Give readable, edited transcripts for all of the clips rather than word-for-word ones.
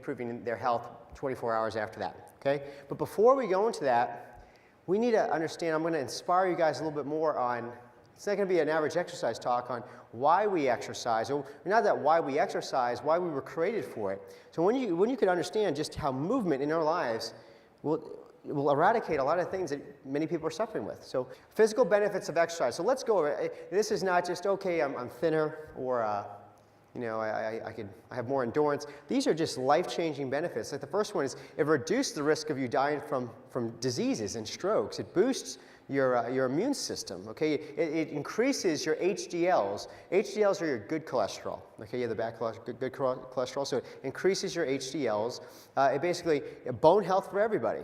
improving their health 24 hours after that, okay? But before we go into that, we need to understand, I'm going to inspire you guys a little bit more on, it's not going to be an average exercise talk on why we exercise, or not that why we exercise, why we were created for it. So when you could understand just how movement in our lives will eradicate a lot of things that many people are suffering with. So physical benefits of exercise. So let's go over it. This is not just, okay, I'm thinner, or you know, I have more endurance. These are just life-changing benefits. Like the first one is it reduces the risk of you dying from diseases and strokes. It boosts your immune system, okay? It increases your HDLs. HDLs are your good cholesterol, okay? You have the bad cholesterol, good cholesterol, so it increases your HDLs. It basically, bone health for everybody.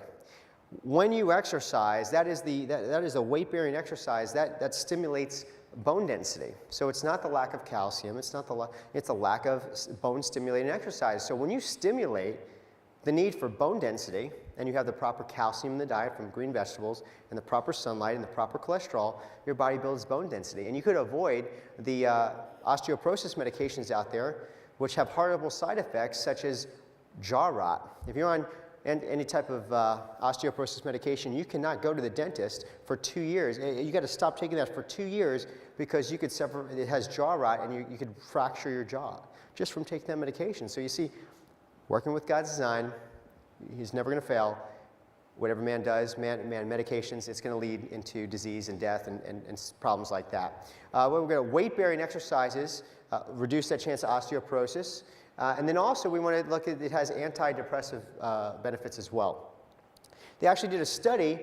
When you exercise, that is a weight-bearing exercise that stimulates bone density. So it's not the lack of calcium, it's the lack of bone-stimulating exercise. So when you stimulate the need for bone density, and you have the proper calcium in the diet from green vegetables, and the proper sunlight, and the proper cholesterol, your body builds bone density. And you could avoid the osteoporosis medications out there, which have horrible side effects, such as jaw rot. If you're on any type of osteoporosis medication, you cannot go to the dentist for 2 years. You got to stop taking that for 2 years because you could suffer, it has jaw rot, and you could fracture your jaw just from taking that medication. So you see, working with God's design, He's never going to fail. Whatever man does, medications, it's going to lead into disease and death and problems like that. We're going to weight-bearing exercises, reduce that chance of osteoporosis. And then also we want to look at, it has antidepressive benefits as well. They actually did a study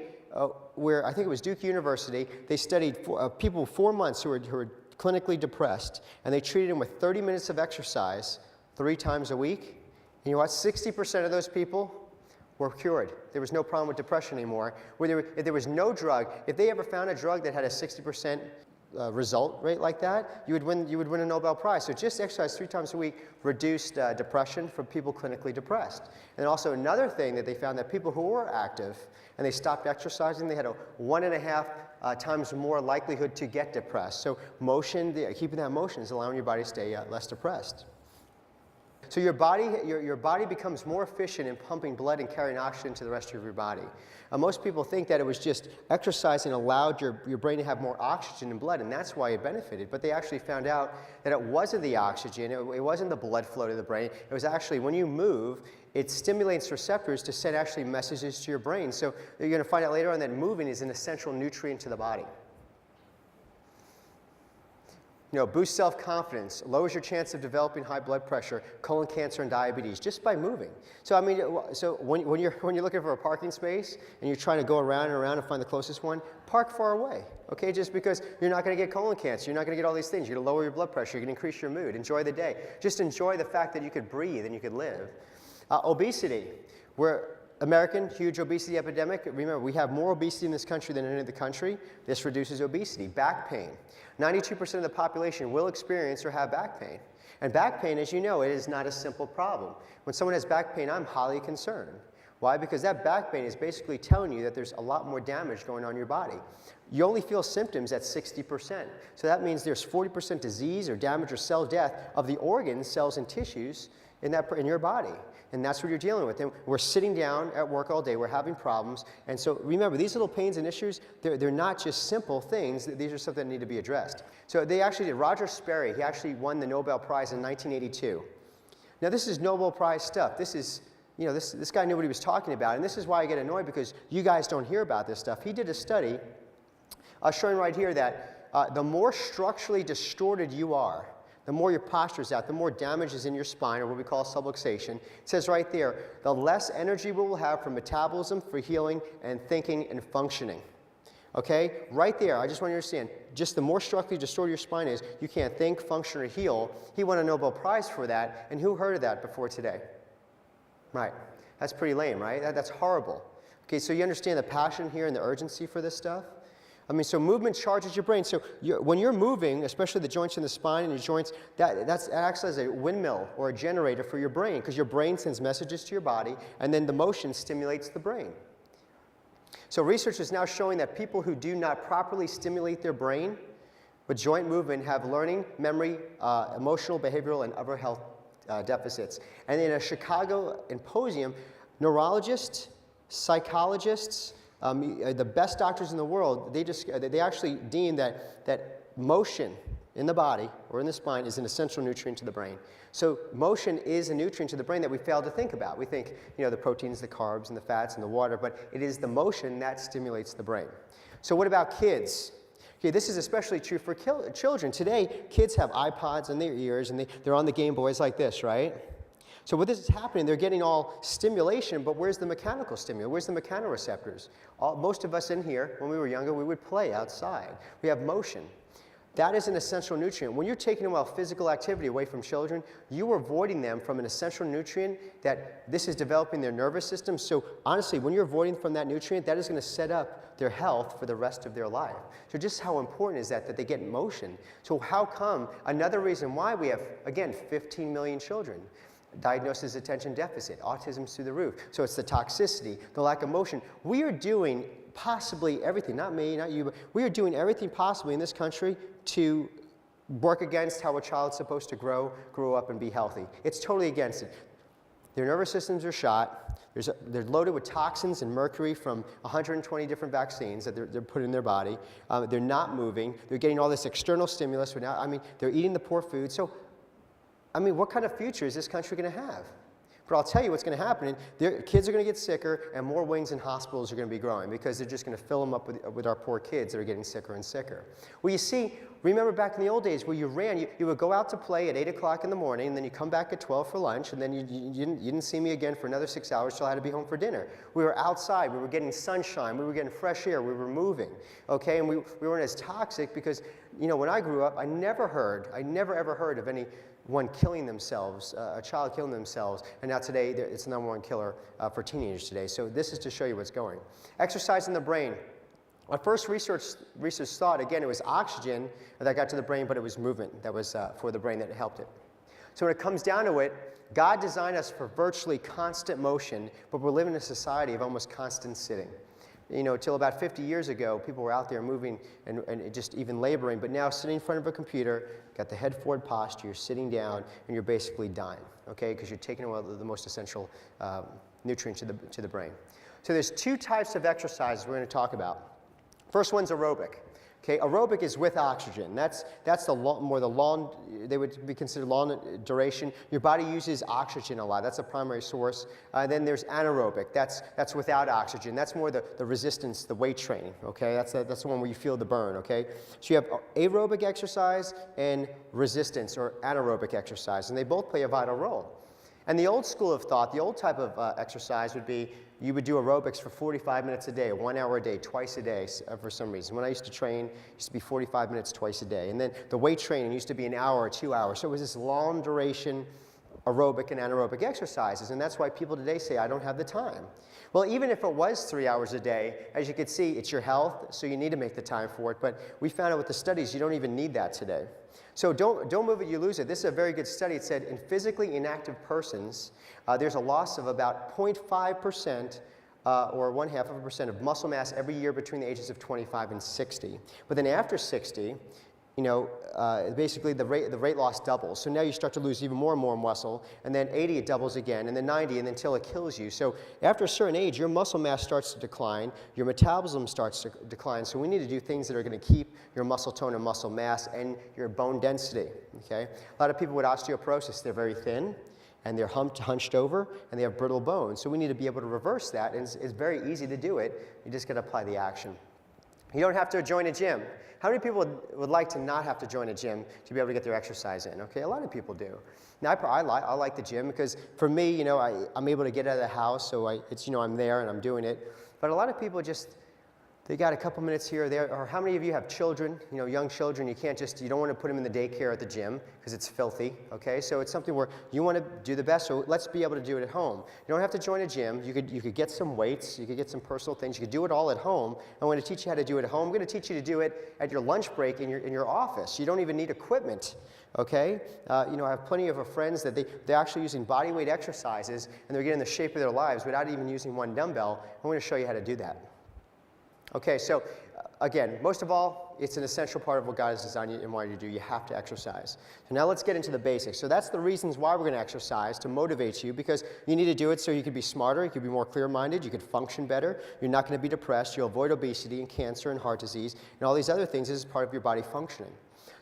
where, I think it was Duke University, they studied people 4 months who were clinically depressed, and they treated them with 30 minutes of exercise 3 times a week. And you know what? 60% of those people were cured. There was no problem with depression anymore. If there was no drug, if they ever found a drug that had a 60% result rate like that, you would win a Nobel Prize. So just exercise 3 times a week reduced depression for people clinically depressed. And also another thing that they found, that people who were active and they stopped exercising, they had a 1.5 times more likelihood to get depressed. So motion, keeping that motion is allowing your body to stay less depressed. So your body becomes more efficient in pumping blood and carrying oxygen to the rest of your body. Most people think that it was just exercising allowed your brain to have more oxygen in blood, and that's why it benefited. But they actually found out that it wasn't the oxygen, it wasn't the blood flow to the brain. It was actually when you move, it stimulates receptors to send actually messages to your brain. So you're going to find out later on that moving is an essential nutrient to the body. You know, boosts self-confidence, lowers your chance of developing high blood pressure, colon cancer, and diabetes just by moving. So I mean, when you're looking for a parking space and you're trying to go around and around and find the closest one, park far away. Okay, just because you're not going to get colon cancer, you're not going to get all these things. You're going to lower your blood pressure, you're going to increase your mood. Enjoy the day. Just enjoy the fact that you could breathe and you could live. Obesity. We're American, huge obesity epidemic. Remember, we have more obesity in this country than any other country. This reduces obesity. Back pain. 92% of the population will experience or have back pain. And back pain, as you know, it is not a simple problem. When someone has back pain, I'm highly concerned. Why? Because that back pain is basically telling you that there's a lot more damage going on in your body. You only feel symptoms at 60%. So that means there's 40% disease or damage or cell death of the organs, cells, and tissues in your body. And that's what you're dealing with. And we're sitting down at work all day, we're having problems. And so remember, these little pains and issues, they're not just simple things. These are something that need to be addressed. So they actually did. Roger Sperry, he actually won the Nobel Prize in 1982. Now this is Nobel Prize stuff. This is, you know, this guy knew what he was talking about. And this is why I get annoyed, because you guys don't hear about this stuff. He did a study showing right here that the more structurally distorted you are, the more your posture is out, the more damage is in your spine, or what we call subluxation. It says right there, the less energy we will have for metabolism, for healing, and thinking and functioning. Okay? Right there, I just want you to understand, just the more structurally distorted your spine is, you can't think, function, or heal. He won a Nobel Prize for that, and who heard of that before today? Right. That's pretty lame, right? That's horrible. Okay, so you understand the passion here and the urgency for this stuff? I mean, so movement charges your brain. So when you're moving, especially the joints in the spine and your joints, that acts as a windmill or a generator for your brain, because your brain sends messages to your body, and then the motion stimulates the brain. So research is now showing that people who do not properly stimulate their brain with joint movement have learning, memory, emotional, behavioral, and other health deficits. And in a Chicago symposium, neurologists, psychologists, the best doctors in the world, they actually deem that motion in the body or in the spine is an essential nutrient to the brain. So motion is a nutrient to the brain that we fail to think about. We think, the proteins, the carbs, and the fats, and the water, but it is the motion that stimulates the brain. So what about kids? Okay, this is especially true for children. Today, kids have iPods in their ears, and they're on the Game Boys like this, right? So what this is happening, they're getting all stimulation, but where's the mechanical stimulus? Where's the mechanoreceptors? Most of us in here, when we were younger, we would play outside. We have motion. That is an essential nutrient. When you're taking away physical activity away from children, you are avoiding them from an essential nutrient that this is developing their nervous system. So honestly, when you're avoiding from that nutrient, that is going to set up their health for the rest of their life. So just how important is that they get motion? So how come, another reason why we have, again, 15 million children diagnosed as attention deficit, autism's through the roof. So it's the toxicity, the lack of motion. We are doing possibly everything, not me, not you, but we are doing everything possibly in this country to work against how a child's supposed to grow up and be healthy. It's totally against it. Their nervous systems are shot. They're loaded with toxins and mercury from 120 different vaccines that they're put in their body. They're not moving. They're getting all this external stimulus. They're eating the poor food. So, what kind of future is this country going to have? But I'll tell you what's going to happen. Their kids are going to get sicker, and more wings in hospitals are going to be growing because they're just going to fill them up with our poor kids that are getting sicker and sicker. Well, you see, remember back in the old days where you ran, you would go out to play at 8 o'clock in the morning, and then you come back at 12 for lunch, and then you didn't see me again for another 6 hours till I had to be home for dinner. We were outside. We were getting sunshine. We were getting fresh air. We were moving, okay? And we weren't as toxic because, when I grew up, I never ever heard of anyone killing themselves, a child killing themselves, and now today it's the number one killer for teenagers today. So this is to show you what's going. Exercise in the brain. Our first research thought, again, it was oxygen that got to the brain, but it was movement that was for the brain that helped it. So when it comes down to it, God designed us for virtually constant motion, but we're living in a society of almost constant sitting. Till about 50 years ago, people were out there moving and just even laboring, but now sitting in front of a computer, got the head forward posture, you're sitting down, and you're basically dying, okay? Because you're taking away the most essential nutrient to the brain. So there's two types of exercises we're going to talk about. First one's aerobic. Okay, aerobic is with oxygen. That's the long, they would be considered long duration. Your body uses oxygen a lot. That's a primary source. Then there's anaerobic. That's without oxygen. That's more the resistance, the weight training. Okay, that's the one where you feel the burn. Okay, so you have aerobic exercise and resistance or anaerobic exercise, and they both play a vital role. And the old school of thought, the old type of exercise would be you would do aerobics for 45 minutes a day, 1 hour a day, twice a day for some reason. When I used to train, it used to be 45 minutes twice a day. And then the weight training used to be an hour or 2 hours. So it was this long duration aerobic and anaerobic exercises. And that's why people today say, I don't have the time. Well, even if it was 3 hours a day, as you can see, it's your health, so you need to make the time for it. But we found out with the studies, you don't even need that today. So don't move it, you lose it. This is a very good study. It said in physically inactive persons, there's a loss of about 0.5% or 0.5% of muscle mass every year between the ages of 25 and 60. But then after 60, basically the rate loss doubles. So now you start to lose even more and more muscle, and then 80 it doubles again, and then 90, and until it kills you. So after a certain age, your muscle mass starts to decline, your metabolism starts to decline. So we need to do things that are going to keep your muscle tone and muscle mass and your bone density. Okay, a lot of people with osteoporosis, they're very thin, and they're hunched over, and they have brittle bones. So we need to be able to reverse that, and it's very easy to do it. You just got to apply the action. You don't have to join a gym. How many people would like to not have to join a gym to be able to get their exercise in? Okay, a lot of people do. Now, I like the gym because for me, I'm able to get out of the house, so I'm there and I'm doing it. But a lot of people they got a couple minutes here or there. Or how many of you have children, young children? You don't want to put them in the daycare at the gym because it's filthy, okay? So it's something where you want to do the best, so let's be able to do it at home. You don't have to join a gym. You could get some weights. You could get some personal things. You could do it all at home. I'm going to teach you how to do it at home. I'm going to teach you to do it at your lunch break in your office. You don't even need equipment, okay? I have plenty of friends that they're actually using body weight exercises, and they're getting the shape of their lives without even using one dumbbell. I'm going to show you how to do that. Okay, so again, most of all, it's an essential part of what God has designed you and wanted you to do. You have to exercise. So now let's get into the basics. So that's the reasons why we're going to exercise, to motivate you, because you need to do it so you can be smarter, you can be more clear-minded, you can function better, you're not going to be depressed, you'll avoid obesity and cancer and heart disease, and all these other things. This is part of your body functioning.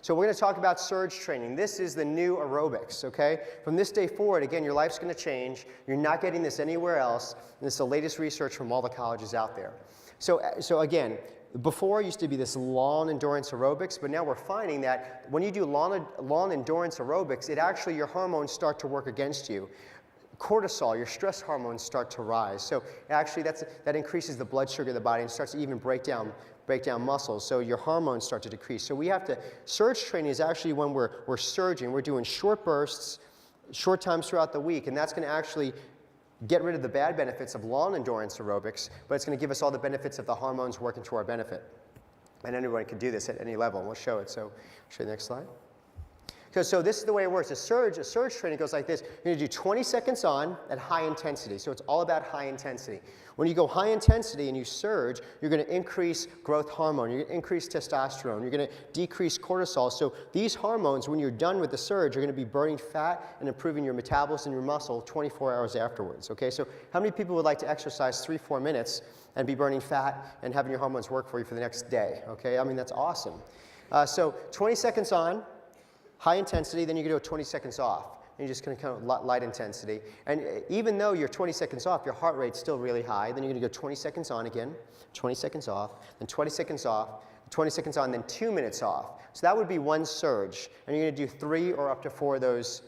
So we're going to talk about surge training. This is the new aerobics, okay? From this day forward, again, your life's going to change. You're not getting this anywhere else, and this is the latest research from all the colleges out there. So again, before it used to be this long endurance aerobics, but now we're finding that when you do long endurance aerobics, your hormones start to work against you. Cortisol, your stress hormones start to rise. So actually that increases the blood sugar of the body and starts to even break down muscles, so your hormones start to decrease. So surge training is actually when we're surging. We're doing short bursts, short times throughout the week, and that's going to actually get rid of the bad benefits of long endurance aerobics, but it's going to give us all the benefits of the hormones working to our benefit. And anyone can do this at any level, and we'll show it. So I'll show you the next slide. So this is the way it works. A surge training goes like this. You're going to do 20 seconds on at high intensity. So it's all about high intensity. When you go high intensity and you surge, you're going to increase growth hormone. You're going to increase testosterone. You're going to decrease cortisol. So these hormones, when you're done with the surge, you're going to be burning fat and improving your metabolism and your muscle 24 hours afterwards. Okay? So how many people would like to exercise 3-4 minutes and be burning fat and having your hormones work for you for the next day? Okay? I mean, that's awesome. So 20 seconds on. High intensity, then you can do 20 seconds off. And you're just going to kind of light intensity. And even though you're 20 seconds off, your heart rate's still really high. Then you're going to go 20 seconds on again, 20 seconds off, then 20 seconds off, 20 seconds on, then 2 minutes off. So that would be one surge. And you're going to do 3 or up to 4 of those,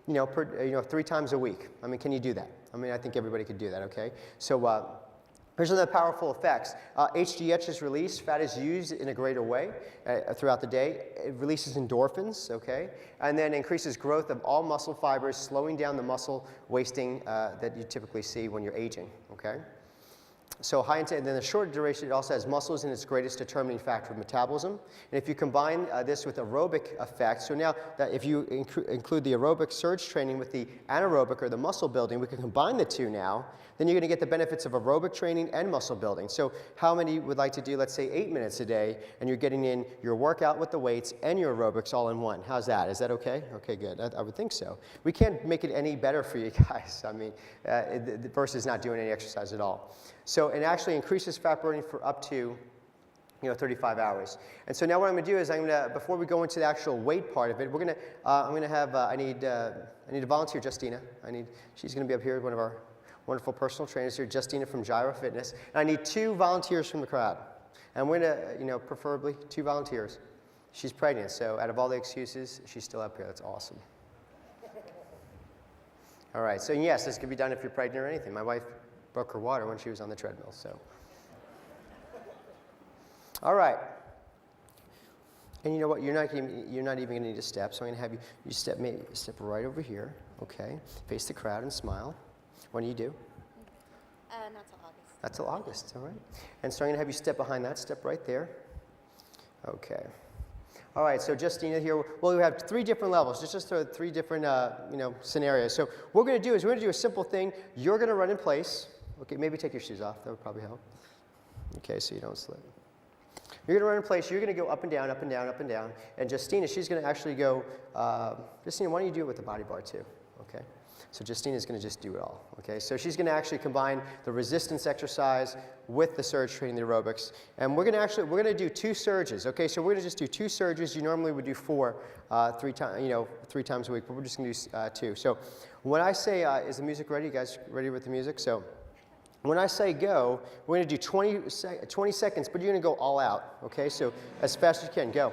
3 times a week. I mean, can you do that? I mean, I think everybody could do that, okay? So here's some of the powerful effects. HGH is released. Fat is used in a greater way throughout the day. It releases endorphins, okay? And then increases growth of all muscle fibers, slowing down the muscle wasting that you typically see when you're aging, okay? So high intensity, then the short duration, it also has muscles in its greatest determining factor of metabolism. And if you combine this with aerobic effects, so now that if you include the aerobic surge training with the anaerobic or the muscle building, we can combine the two now, then you're going to get the benefits of aerobic training and muscle building. So how many would like to do, let's say, 8 minutes a day, and you're getting in your workout with the weights and your aerobics all in one? How's that? Is that okay? Okay, good. I would think so. We can't make it any better for you guys. I mean, versus not doing any exercise at all. So it actually increases fat burning for up to 35 hours. And so now what I'm going to do is before we go into the actual weight part of it, we're going to, I'm going to have, I need a volunteer, Justina. She's going to be up here, one of our wonderful personal trainers here, Justina from Gyro Fitness. And I need 2 volunteers from the crowd. And we're going to, preferably 2 volunteers. She's pregnant, so out of all the excuses, she's still up here. That's awesome. All right, so yes, this could be done if you're pregnant or anything. My wife broke her water when she was on the treadmill, so. All right. And you know what? You're not even going to need a step, so I'm going to have you step right over here, okay? Face the crowd and smile. When do you do? Not till August. Not till August, all right. And so I'm going to have you step behind that, step right there. Okay. All right, so Justina here, well, we have 3 different levels, just 3 different, scenarios. So what we're going to do is we're going to do a simple thing. You're going to run in place. Okay, maybe take your shoes off. That would probably help. Okay, so you don't slip. You're going to run in place. You're going to go up and down, up and down, up and down. And Justina, she's going to actually go, Justina, why don't you do it with the body bar too? Okay. So Justina's going to just do it all, okay? So she's going to actually combine the resistance exercise with the surge training, the aerobics. And we're going to do 2 surges, okay? So we're going to just do 2 surges. You normally would do 4, 3 times a week, but we're just going to do 2. So when I say, is the music ready? You guys ready with the music? So when I say go, we're going to do 20 seconds, but you're going to go all out, okay? So as fast as you can, go.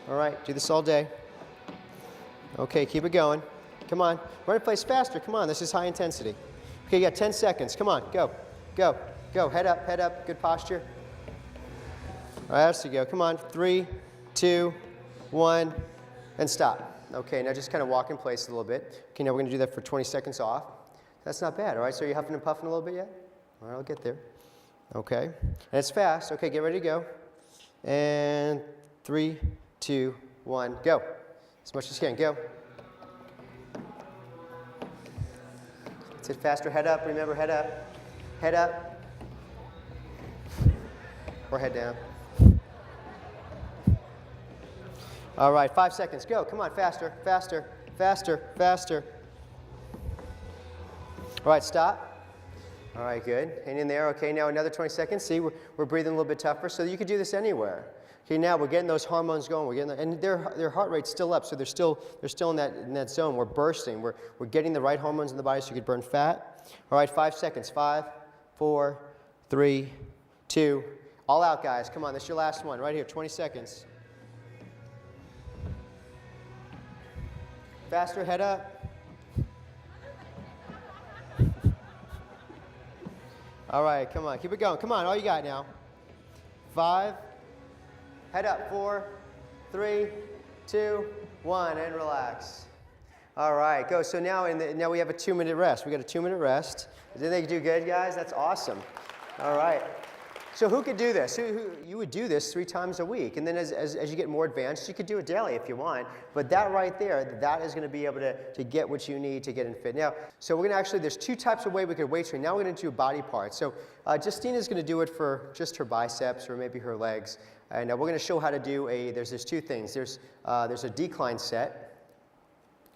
All right, do this all day. Okay, keep it going. Come on, run in place faster. Come on, this is high intensity. Okay, you got 10 seconds. Come on, go. Head up, good posture. All right, that's to go. Come on, 3, 2, 1, and stop. Okay, now just kind of walk in place a little bit. Okay, now we're going to do that for 20 seconds off. That's not bad, all right? So you're huffing and puffing a little bit yet? All right, I'll get there. Okay, and it's fast. Okay, get ready to go. And 3, 2, 1, go. As much as you can, go. Sit faster, head up, remember, head up, or head down. All right, 5 seconds. Go. Come on, faster, faster, faster, faster. All right, stop. All right, good. Hang in there. Okay, now another 20 seconds. See, we're breathing a little bit tougher, so you could do this anywhere. Okay, now we're getting those hormones going. We're getting and their heart rate's still up, so they're still in that zone. We're bursting. We're getting the right hormones in the body so you could burn fat. All right, 5 seconds. 5, 4, 3, 2. All out, guys. Come on, this is your last one. Right here, 20 seconds. Faster, head up. All right, come on, keep it going. Come on, all you got now. 5, head up, 4, 3, 2, 1, and relax. All right, go. So now, now we have a 2-minute rest. We got a 2-minute rest. Did they do good, guys? That's awesome. All right. So who could do this? You would do this 3 times a week. And then as you get more advanced, you could do it daily if you want. But that right there, that is going to be able to get what you need to get in fit. Now, so we're going to actually, there's 2 types of way we could weight train. Now we're going to do body parts. So Justina's going to do it for just her biceps or maybe her legs. And we're going to show how to do there's 2 things. There's a decline set.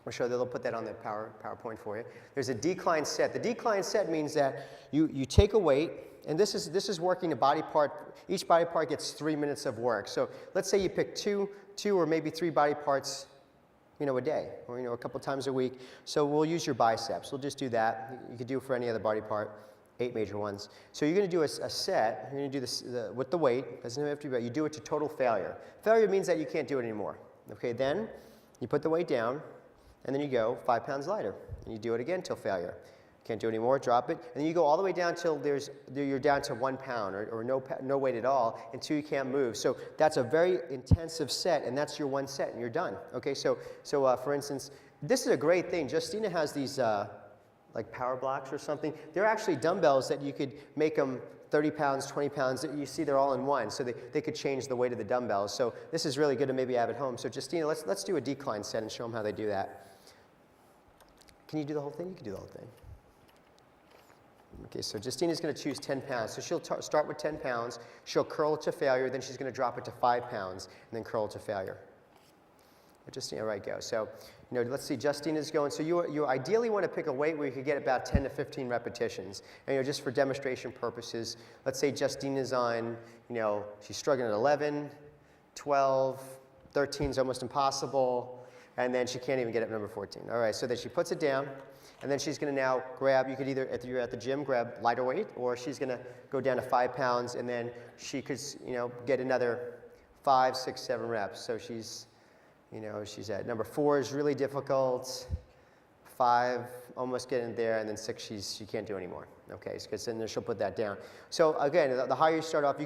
I'll show they'll put that on the PowerPoint for you. There's a decline set. The decline set means that you take a weight, and this is working a body part. Each body part gets 3 minutes of work. So let's say you pick two or maybe 3 body parts, a day, or a couple times a week. So we'll use your biceps. We'll just do that. You could do it for any other body part. 8 major ones. So you're going to do a set. You're going to do this with the weight. Doesn't have to be, but you do it to total failure. Failure means that you can't do it anymore. Okay, then you put the weight down. And then you go 5 pounds lighter, and you do it again till failure. Can't do it anymore, drop it, and then you go all the way down till you're down to 1 pound or no weight at all until you can't move. So that's a very intensive set, and that's your 1 set, and you're done. Okay, so for instance, this is a great thing. Justina has these like power blocks or something. They're actually dumbbells that you could make them 30 pounds, 20 pounds. You see they're all in one, so they could change the weight of the dumbbells. So this is really good to maybe have at home. So Justina, let's do a decline set and show them how they do that. Can you do the whole thing? You can do the whole thing. Okay, so Justina's going to choose 10 pounds. So she'll start with 10 pounds. She'll curl it to failure. Then she's going to drop it to 5 pounds and then curl it to failure. Justina, right, go. So, let's see, Justina's going. So you ideally want to pick a weight where you could get about 10 to 15 repetitions. And, just for demonstration purposes, let's say Justina's on, she's struggling at 11, 12, 13 is almost impossible. And then she can't even get up number 14. All right, so then she puts it down, and then she's going to now grab, you could either, if you're at the gym, grab lighter weight, or she's going to go down to 5 pounds, and then she could, get another 5, 6, 7 reps. So she's, she's at number 4 is really difficult, 5, almost getting there, and then 6, she can't do anymore. Okay, so then she'll put that down. So again, the higher you start off,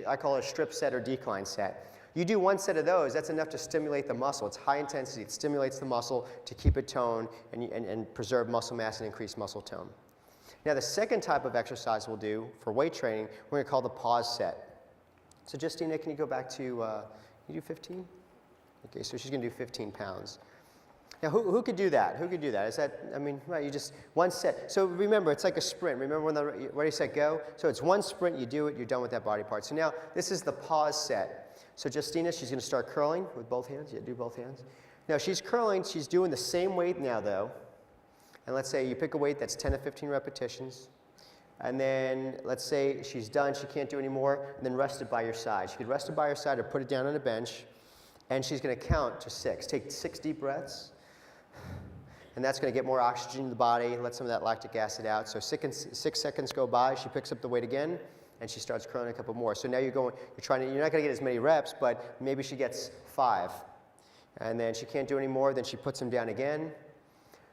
I call it a strip set or decline set. You do 1 set of those, that's enough to stimulate the muscle. It's high intensity. It stimulates the muscle to keep it toned and preserve muscle mass and increase muscle tone. Now, the second type of exercise we'll do for weight training, we're going to call the pause set. So, Justina, can you go back to, can you do 15? Okay, so she's going to do 15 pounds. Now, who could do that? Who could do that? Is that, right, you just 1 set. So remember, it's like a sprint. Remember when the ready, set, go? So it's 1 sprint, you do it, you're done with that body part. So now, this is the pause set. So Justina, she's going to start curling with both hands. Yeah, do both hands. Now she's curling. She's doing the same weight now, though. And let's say you pick a weight that's 10 to 15 repetitions. And then let's say she's done. She can't do any more. And then rest it by your side. She could rest it by your side or put it down on a bench. And she's going to count to 6. Take 6 deep breaths. And that's going to get more oxygen in the body, let some of that lactic acid out. So 6 seconds go by. She picks up the weight again. And she starts curling a couple more. So now you're not going to get as many reps, but maybe she gets 5. And then she can't do any more, then she puts them down again.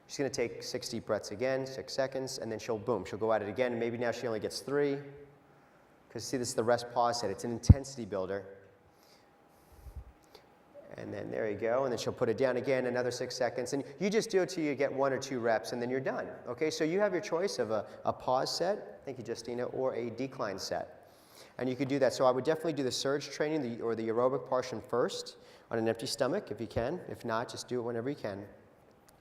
She's going to take 6 deep breaths again, 6 seconds, and then she'll go at it again. And maybe now she only gets 3. Because see, this is the rest pause set. It's an intensity builder. And then there you go, and then she'll put it down again, another 6 seconds. And you just do it till you get 1 or 2 reps, and then you're done. Okay, so you have your choice of a pause set, thank you, Justina, or a decline set. And you could do that. So I would definitely do the surge training or the aerobic portion first on an empty stomach if you can. If not, just do it whenever you can.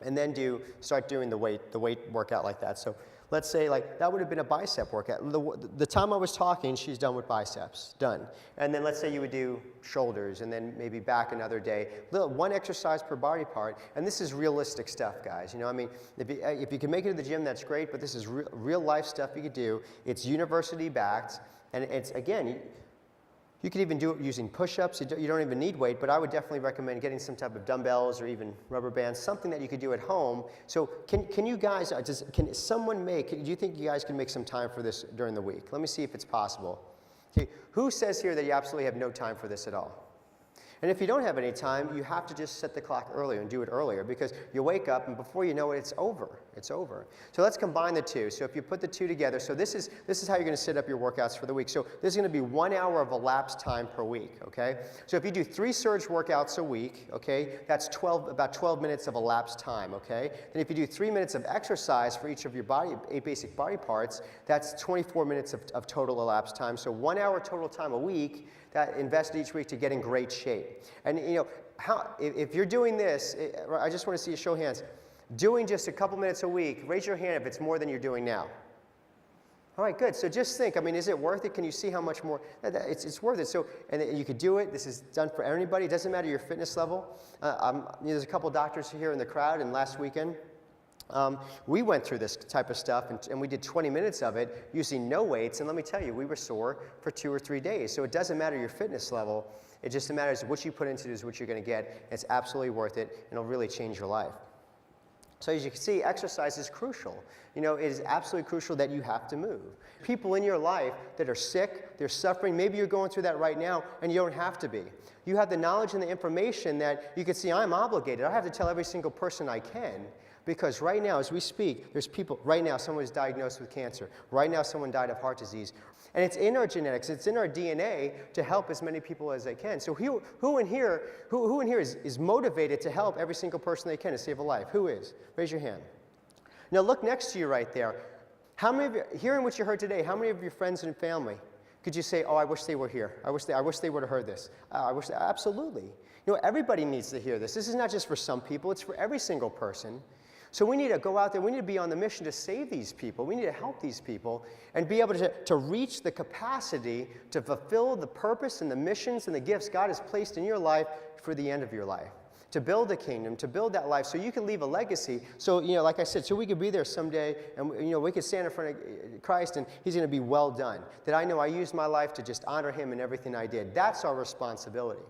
and then start doing the weight workout like that. So let's say like that would have been a bicep workout. The time I was talking, she's done with biceps, done. And then let's say you would do shoulders and then maybe back another day. One exercise per body part, and this is realistic stuff, guys. You know, I mean, if you can make it to the gym, that's great, but this is real life stuff you could do. It's university backed, and it's, again, you could even do it using push-ups. You don't even need weight, but I would definitely recommend getting some type of dumbbells or even rubber bands, something that you could do at home. So can you guys, can someone do you think you guys can make some time for this during the week? Let me see if it's possible. Okay, who says here that you absolutely have no time for this at all? And if you don't have any time, you have to just set the clock earlier and do it earlier, because you wake up and before you know it, it's over. It's over. So let's combine the two. So if you put the two together, so this is how you're going to set up your workouts for the week. So this is going to be 1 hour of elapsed time per week, okay? So if you do 3 surge workouts a week, okay, that's about 12 minutes of elapsed time, okay? Then if you do 3 minutes of exercise for each of your 8 basic body parts, that's 24 minutes of total elapsed time. So 1 hour total time a week that invested each week to get in great shape. And you know, if you're doing this, I just want to see a show of hands. Doing just a couple minutes a week, raise your hand if it's more than you're doing now. All right, good. So just think, I mean, is it worth it? Can you see how much more? It's worth it. So, and you could do it. This is done for anybody. It doesn't matter your fitness level. There's a couple doctors here in the crowd, and last weekend, we went through this type of stuff, and we did 20 minutes of it using no weights, and let me tell you, we were sore for 2 or 3 days. So it doesn't matter your fitness level. It just matters what you put into it is what you're going to get. It's absolutely worth it, and it'll really change your life. So as you can see, exercise is crucial. You know, it is absolutely crucial that you have to move. People in your life that are sick, they're suffering, maybe you're going through that right now, and you don't have to be. You have the knowledge and the information that you can see, I'm obligated. I have to tell every single person I can. Because right now, as we speak, there's people, right now, someone is diagnosed with cancer. Right now, someone died of heart disease. And it's in our genetics, it's in our DNA to help as many people as they can. So who in here is motivated to help every single person they can to save a life? Who is? Raise your hand. Now look next to you right there. How many of you, hearing what you heard today, how many of your friends and family could you say, oh, I wish they were here. I wish they would have heard this. Absolutely. You know, everybody needs to hear this. This is not just for some people, it's for every single person. So we need to go out there, we need to be on the mission to save these people. We need to help these people and be able to reach the capacity to fulfill the purpose and the missions and the gifts God has placed in your life for the end of your life. To build a kingdom, to build that life so you can leave a legacy. So, you know, like I said, so we could be there someday and, you know, we could stand in front of Christ and he's going to be well done. That I know I used my life to just honor him in everything I did. That's our responsibility.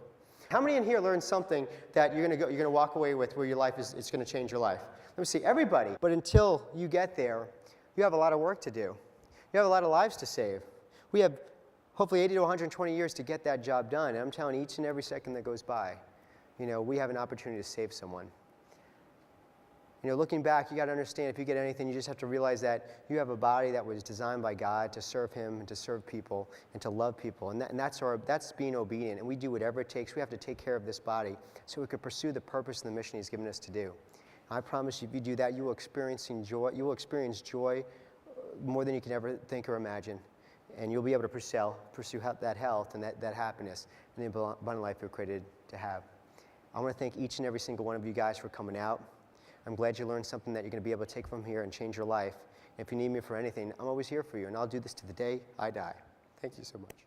How many in here learned something that you're going to walk away with where your life it's going to change your life? Let me see, everybody. But until you get there, you have a lot of work to do. You have a lot of lives to save. We have hopefully 80 to 120 years to get that job done. And I'm telling you, each and every second that goes by, you know, we have an opportunity to save someone. You know, looking back, you got to understand if you get anything, you just have to realize that you have a body that was designed by God to serve him and to serve people and to love people. And that's being obedient. And we do whatever it takes. We have to take care of this body so we could pursue the purpose and the mission he's given us to do. I promise you, if you do that, you will experience joy more than you can ever think or imagine. And you'll be able to pursue that health and that happiness and the abundant life you're created to have. I want to thank each and every single one of you guys for coming out. I'm glad you learned something that you're going to be able to take from here and change your life. And if you need me for anything, I'm always here for you, and I'll do this to the day I die. Thank you so much.